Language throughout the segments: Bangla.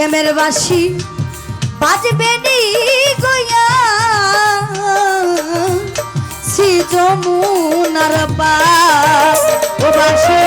শ্যামের বাঁশি বাজবে নি গয়া শ্রী যমুনার পার ও বাঁশি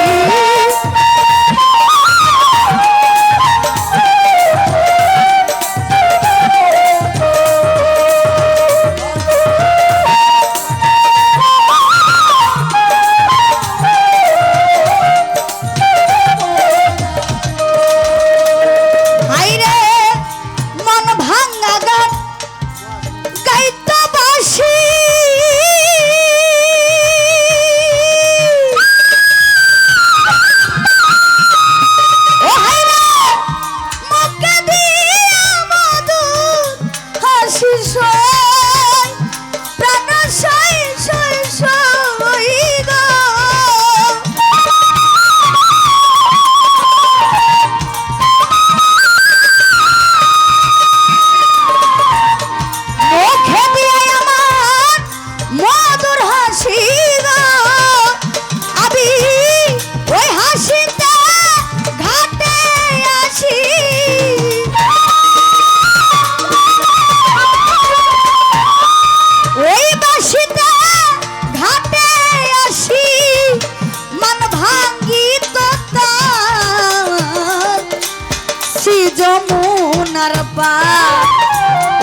যমুনার পার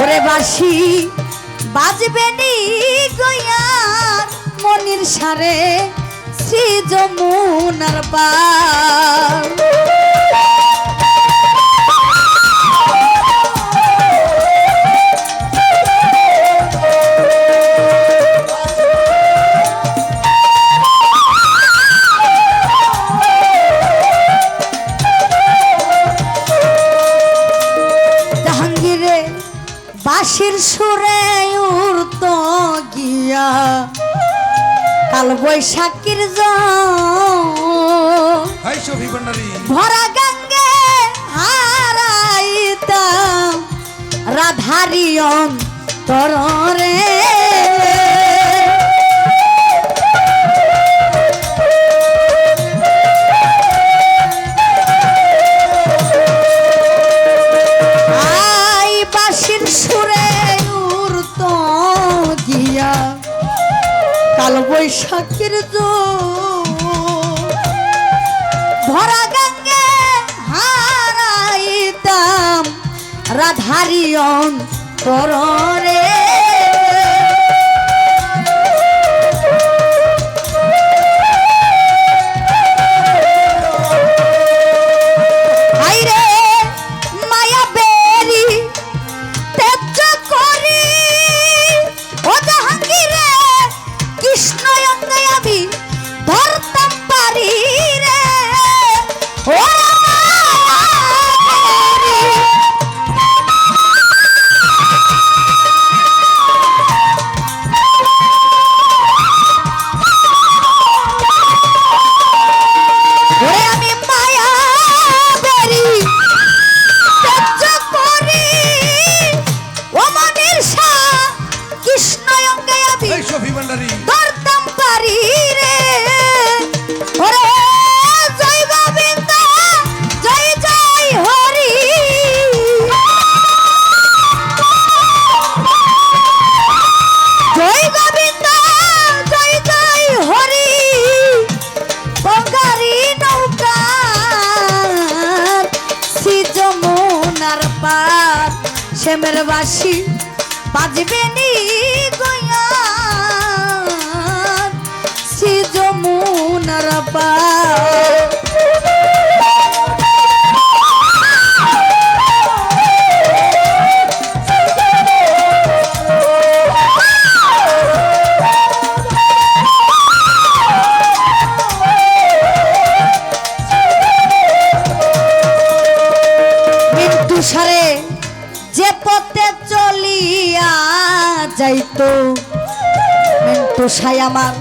ওরে বাঁশি বাজবে নি গয়ার মনির সারে শ্রী যমুনার পার বাঁশির সুরে উড়ত গিয়া কাল বৈশাখীর ভরা গঙ্গে হারাইতাম রাধারি অন্তরে কাল বৈশাখীর ভরা গঙ্গে হারাইতাম রাধারি অন্তরে শ্যামের বাঁশি বাজবে নি গয়ার শ্রী যমুনার পার সারে যে পথে চলিয়া যাইতো মিন্টু সাই আমার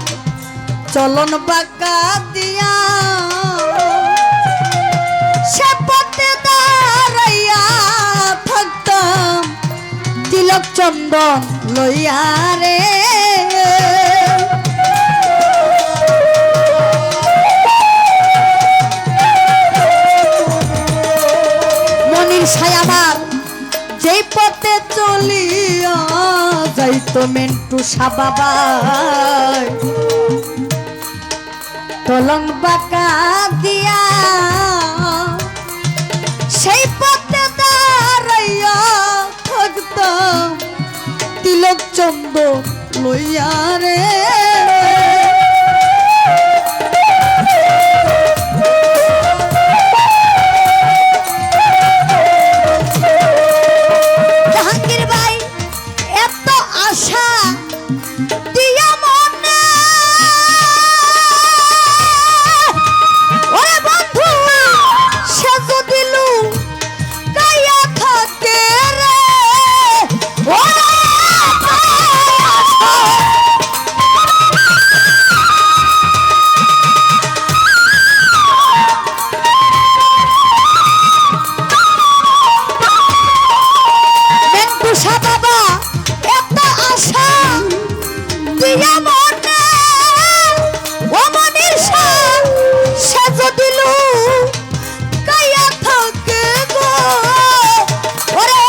চলন বাঁকা দিয়া সে পথে দাঁড়াইয়া থাকতাম তিলক চন্দন লইয়া রে মনির ছায়া তো মিন্টু বাবা তলং বাঁকা দিয়া সেই পথে দাঁড়াইয়া থাকতাম তিলক চন্দ লইয়া রে জাহাঙ্গীর ভাই এত আশা দিয়া মনে ওরে বন্ধু সে যদি লুকাইয়া থাকে রে ওরে বাবা এত আশা দিয়া মনে ও মনির সে যদি লুকাইয়া থাকে গো ওরে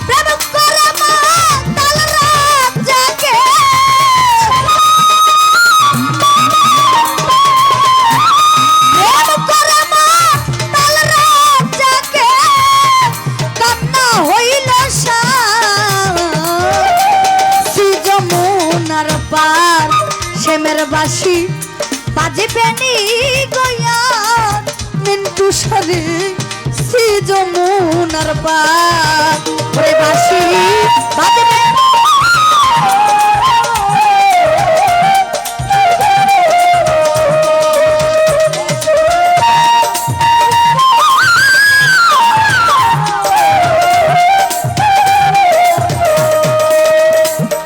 প্রেম করে মা তাল রাত জাগে প্রেম করে মা তাল রাত জাগে কান্না হইল পার শ্যামের বাসি বাজবে নি গয়া মিন্টু সারে শ্রী যমুনার পার ওরে বাসি বাজবে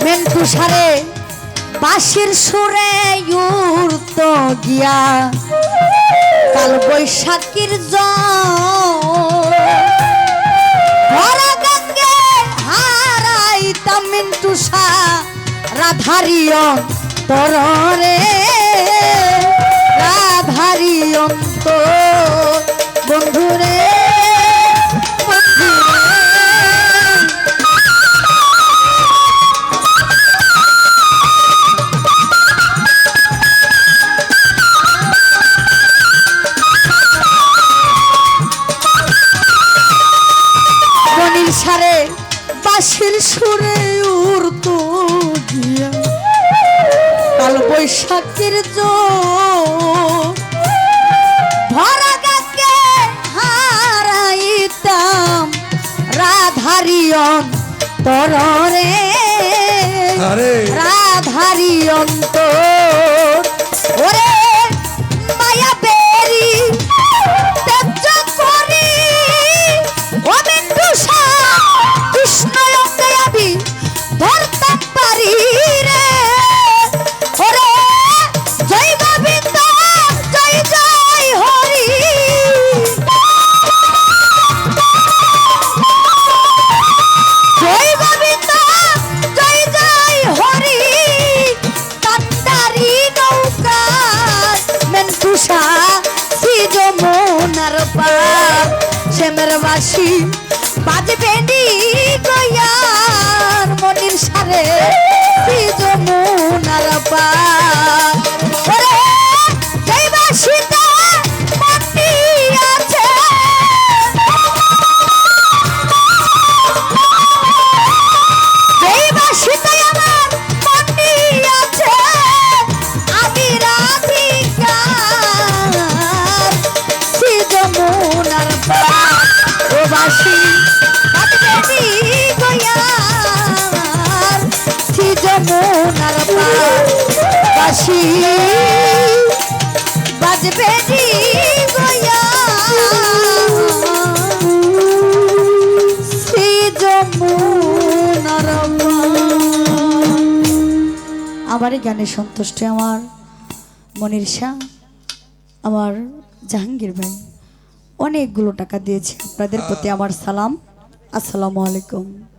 মিন্টু সারে বাঁশির সুরে উড়ত গিয়া কাল বৈশাখীর ভরা গঙ্গে হারাইতাম মিন্টু রাধারিয় তরে রাধারিয় বন্ধুরে সারে বাঁশির সুরে উড়ত গিয়া কাল বৈশাখীর ভরা গাকে হারাইতাম রাধারিয়ন তরে রাধারিয়ন ওরে মায়া বেরি তেজ করি ও মিন্টু কৃষ্ণ আমি ধরতাম পারি রে ওরে জয় গোবিন্দ জয় জয় হরি জয় গোবিন্দ জয় জয় হরি কান্দারি নৌকা মিন্টু শ্রী যমুনার পার শ্যামের বাসি বাজবে নি গয়ার মনির সারে শ্রী যমুনার পার ওরে যেই বাসিতে মাটি আছে যেই বাসিতে আমার মাটি আছে আমি রাধিকার শ্রী যমুনার পার ও বাসি যমুনার পার বাঁশি বাজবে নি গয়া শ্রী যমুনার আমার এই গানে সন্তুষ্ট আমার মনির শাহ আমার জাহাঙ্গীর ভাই অনেকগুলো টাকা দিয়েছে আপনাদের প্রতি আমার সালাম আসসালামু আলাইকুম।